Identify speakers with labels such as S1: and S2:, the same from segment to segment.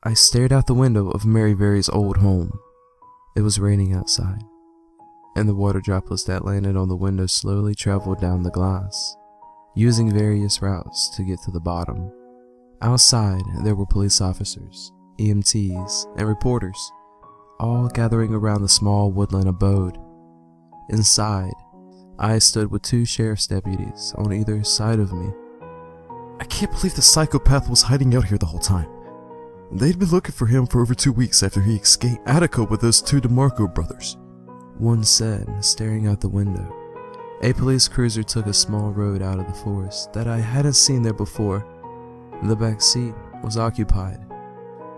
S1: I stared out the window of Mary Very's old home. It was raining outside, and the water droplets that landed on the window slowly traveled down the glass, using various routes to get to the bottom. Outside, there were police officers, EMTs, and reporters, all gathering around the small woodland abode. Inside, I stood with 2 sheriff's deputies on either side of me.
S2: I can't believe the psychopath was hiding out here the whole time. They'd been looking for him for over 2 weeks after he escaped Attica with those 2 DeMarco brothers,
S1: one said, staring out the window. A police cruiser took a small road out of the forest that I hadn't seen there before. The back seat was occupied.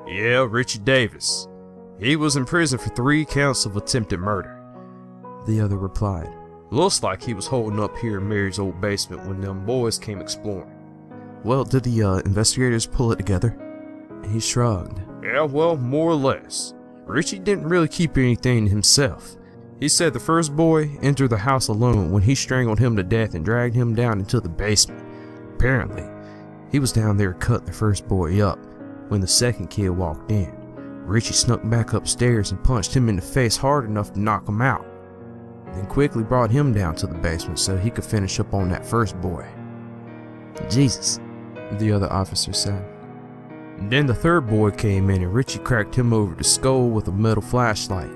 S3: Yeah, Richie Davis. He was in prison for 3 counts of attempted murder.
S1: The other replied.
S3: Looks like he was holding up here in Mary's old basement when them boys came exploring.
S2: Well, did the investigators pull it together?
S1: He shrugged.
S3: Yeah, well, more or less. Richie didn't really keep anything to himself. He said the first boy entered the house alone when he strangled him to death and dragged him down into the basement. Apparently, he was down there cutting the first boy up when the second kid walked in. Richie snuck back upstairs and punched him in the face hard enough to knock him out, then quickly brought him down to the basement so he could finish up on that first boy.
S1: Jesus, the other officer said.
S3: Then the third boy came in and Richie cracked him over the skull with a metal flashlight.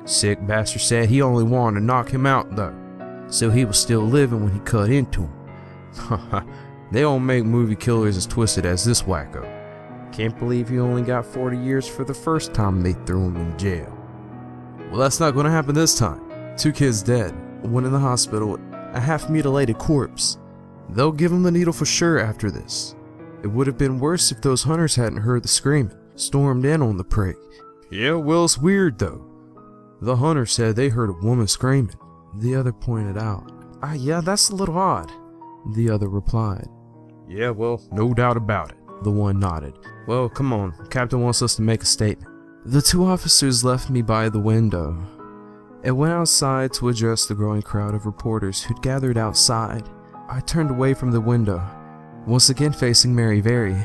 S3: Sick bastard said he only wanted to knock him out though, so he was still living when he cut into him. Haha, they don't make movie killers as twisted as this wacko. Can't believe he only got 40 years for the first time they threw him in jail.
S1: Well, that's not going to happen this time. 2 kids dead, 1 in the hospital, a half-mutilated corpse. They'll give him the needle for sure after this. It would have been worse if those hunters hadn't heard the screaming, stormed in on the prig.
S3: Yeah, well, it's weird though.
S1: The hunter said they heard a woman screaming, the other pointed out. Yeah, that's a little odd, the other replied.
S3: Yeah, well, no doubt about it,
S1: the one nodded.
S3: Well, come on, Captain wants us to make a statement.
S1: The 2 officers left me by the window and went outside to address the growing crowd of reporters who'd gathered outside. I turned away from the window, once again facing Mary Very.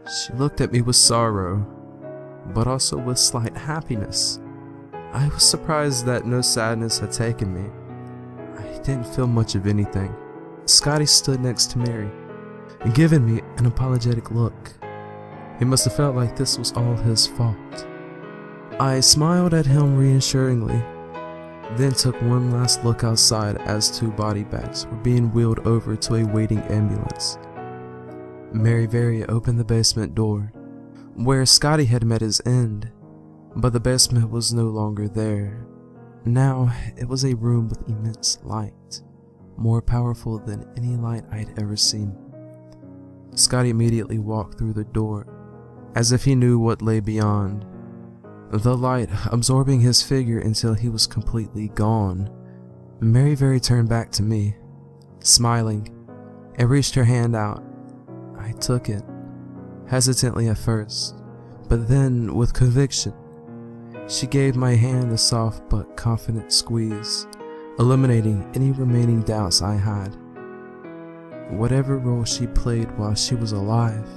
S1: She looked at me with sorrow, but also with slight happiness. I was surprised that no sadness had taken me. I didn't feel much of anything. Scotty stood next to Mary, giving me an apologetic look. He must have felt like this was all his fault. I smiled at him reassuringly, then took one last look outside as 2 body bags were being wheeled over to a waiting ambulance. Mary Very opened the basement door, where Scotty had met his end, but the basement was no longer there. Now it was a room with immense light, more powerful than any light I'd ever seen. Scotty immediately walked through the door, as if he knew what lay beyond, the light absorbing his figure until he was completely gone. Mary Very turned back to me, smiling, and reached her hand out. I took it, hesitantly at first, but then with conviction. She gave my hand a soft but confident squeeze, eliminating any remaining doubts I had. Whatever role she played while she was alive,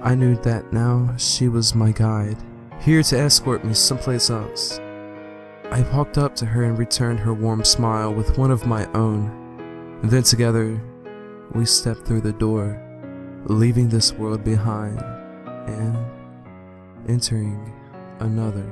S1: I knew that now she was my guide, here to escort me someplace else. I walked up to her and returned her warm smile with one of my own. Then together, we stepped through the door, leaving this world behind and entering another.